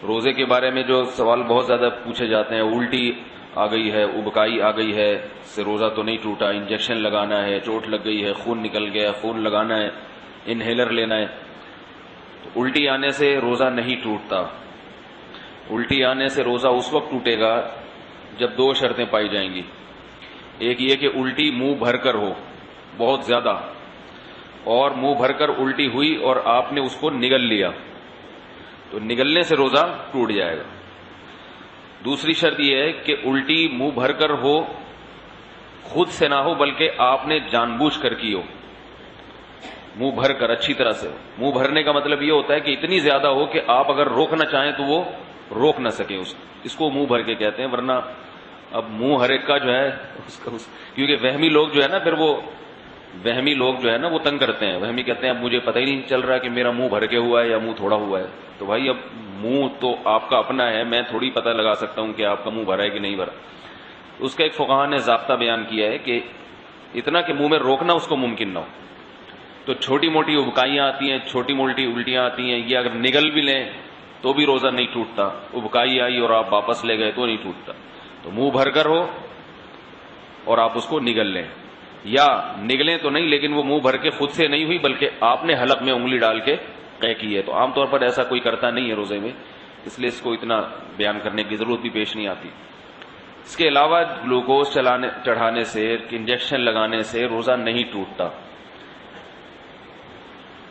روزے کے بارے میں جو سوال بہت زیادہ پوچھے جاتے ہیں، الٹی آ گئی ہے، ابکائی آ گئی ہے، اس سے روزہ تو نہیں ٹوٹا، انجیکشن لگانا ہے، چوٹ لگ گئی ہے، خون نکل گیا، خون لگانا ہے، انہیلر لینا ہے. تو الٹی آنے سے روزہ نہیں ٹوٹتا. الٹی آنے سے روزہ اس وقت ٹوٹے گا جب دو شرطیں پائی جائیں گی. ایک یہ کہ الٹی منہ بھر کر ہو بہت زیادہ، اور منہ بھر کر الٹی ہوئی اور آپ نے اس کو نگل لیا تو نگلنے سے روزہ ٹوٹ جائے گا. دوسری شرط یہ ہے کہ الٹی منہ بھر کر ہو، خود سے نہ ہو بلکہ آپ نے جان بوجھ کر کی ہو، منہ بھر کر اچھی طرح سے ہو. منہ بھرنے کا مطلب یہ ہوتا ہے کہ اتنی زیادہ ہو کہ آپ اگر روکنا چاہیں تو وہ روک نہ سکیں، اس کو منہ بھر کے کہتے ہیں. ورنہ اب منہ ہر ایک کا جو ہے کیونکہ وہمی لوگ جو ہے نا، پھر وہ وہمی لوگ جو ہے نا وہ تنگ کرتے ہیں. وہمی کہتے ہیں اب مجھے پتہ ہی نہیں چل رہا کہ میرا منہ بھر کے ہوا ہے یا منہ تھوڑا ہوا ہے. تو بھائی اب منہ تو آپ کا اپنا ہے، میں تھوڑی پتہ لگا سکتا ہوں کہ آپ کا منہ بھرا ہے کہ نہیں بھرا. اس کا ایک فقہا نے ضابطہ بیان کیا ہے کہ اتنا کہ منہ میں روکنا اس کو ممکن نہ ہو. تو چھوٹی موٹی ابکائیاں آتی ہیں، چھوٹی موٹی الٹیاں آتی ہیں، یہ اگر نگل بھی لیں تو بھی روزہ نہیں ٹوٹتا. ابکائی آئی اور آپ واپس لے گئے تو نہیں ٹوٹتا. تو منہ بھر کر ہو اور آپ اس کو نگل لیں، یا نگلیں تو نہیں لیکن وہ منہ بھر کے خود سے نہیں ہوئی بلکہ آپ نے حلق میں انگلی ڈال کے قے کی ہے. تو عام طور پر ایسا کوئی کرتا نہیں ہے روزے میں، اس لیے اس کو اتنا بیان کرنے کی ضرورت بھی پیش نہیں آتی. اس کے علاوہ گلوکوز چڑھانے سے، انجیکشن لگانے سے روزہ نہیں ٹوٹتا.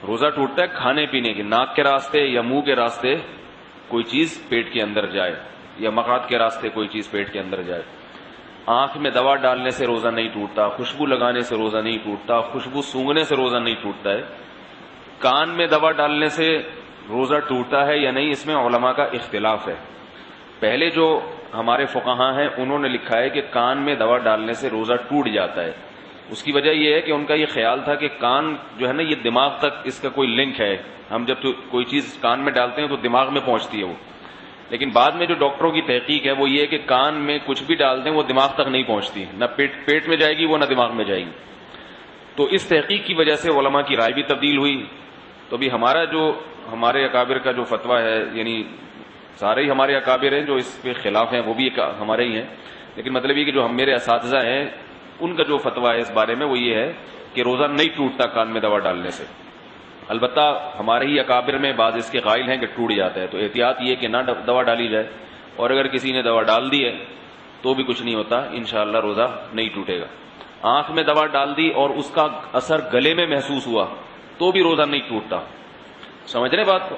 روزہ ٹوٹتا ہے کھانے پینے کے، ناک کے راستے یا منہ کے راستے کوئی چیز پیٹ کے اندر جائے، یا مقعد کے راستے کوئی چیز پیٹ کے اندر جائے. آنکھ میں دوا ڈالنے سے روزہ نہیں ٹوٹتا، خوشبو لگانے سے روزہ نہیں ٹوٹتا، خوشبو سونگھنے سے روزہ نہیں ٹوٹتا ہے. کان میں دوا ڈالنے سے روزہ ٹوٹتا ہے یا نہیں، اس میں علماء کا اختلاف ہے. پہلے جو ہمارے فقہاء ہیں انہوں نے لکھا ہے کہ کان میں دوا ڈالنے سے روزہ ٹوٹ جاتا ہے. اس کی وجہ یہ ہے کہ ان کا یہ خیال تھا کہ کان جو ہے نا یہ دماغ تک اس کا کوئی لنک ہے، ہم جب کوئی چیز کان میں ڈالتے ہیں تو دماغ میں پہنچتی ہے وہ. لیکن بعد میں جو ڈاکٹروں کی تحقیق ہے وہ یہ ہے کہ کان میں کچھ بھی ڈال دیں وہ دماغ تک نہیں پہنچتی، نہ پیٹ میں جائے گی وہ، نہ دماغ میں جائے گی. تو اس تحقیق کی وجہ سے علماء کی رائے بھی تبدیل ہوئی. تو بھی ہمارے اکابر کا جو فتویٰ ہے، یعنی سارے ہی ہمارے اکابر ہیں جو اس کے خلاف ہیں وہ بھی ہمارے ہی ہیں، لیکن مطلب یہ کہ جو میرے اساتذہ ہیں ان کا جو فتویٰ ہے اس بارے میں وہ یہ ہے کہ روزہ نہیں ٹوٹتا کان میں دوا ڈالنے سے. البتہ ہمارے ہی اکابر میں بعض اس کے قائل ہیں کہ ٹوٹ جاتا ہے. تو احتیاط یہ کہ نہ دوا ڈالی جائے، اور اگر کسی نے دوا ڈال دی ہے تو بھی کچھ نہیں ہوتا، انشاءاللہ روزہ نہیں ٹوٹے گا. آنکھ میں دوا ڈال دی اور اس کا اثر گلے میں محسوس ہوا تو بھی روزہ نہیں ٹوٹتا. سمجھ رہے بات کو؟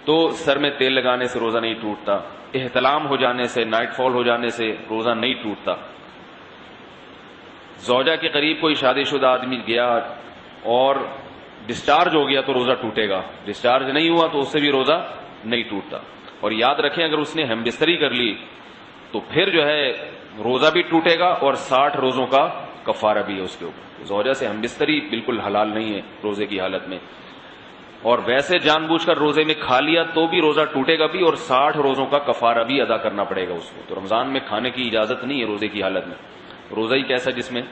تو سر میں تیل لگانے سے روزہ نہیں ٹوٹتا، احتلام ہو جانے سے، نائٹ فال ہو جانے سے روزہ نہیں ٹوٹتا. زوجہ کے قریب کوئی شادی شدہ آدمی گیا اور ڈسچارج ہو گیا تو روزہ ٹوٹے گا، ڈسچارج نہیں ہوا تو اس سے بھی روزہ نہیں ٹوٹتا. اور یاد رکھیں اگر اس نے ہم بستری کر لی تو پھر جو ہے روزہ بھی ٹوٹے گا اور 60 روزوں کا کفارہ بھی ہے اس کے اوپر. زوجہ سے ہم بستری بالکل حلال نہیں ہے روزے کی حالت میں، اور ویسے جان بوجھ کر روزے میں کھا لیا تو بھی روزہ ٹوٹے گا بھی، اور 60 روزوں کا کفارہ بھی ادا کرنا پڑے گا اس کو. تو رمضان میں کھانے کی اجازت نہیں ہے روزے کی حالت میں. روزہ ہی کیسا جس میں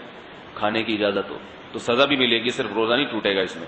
کھانے کی اجازت ہو، تو سزا بھی ملے گی، صرف روزہ نہیں ٹوٹے گا اس میں.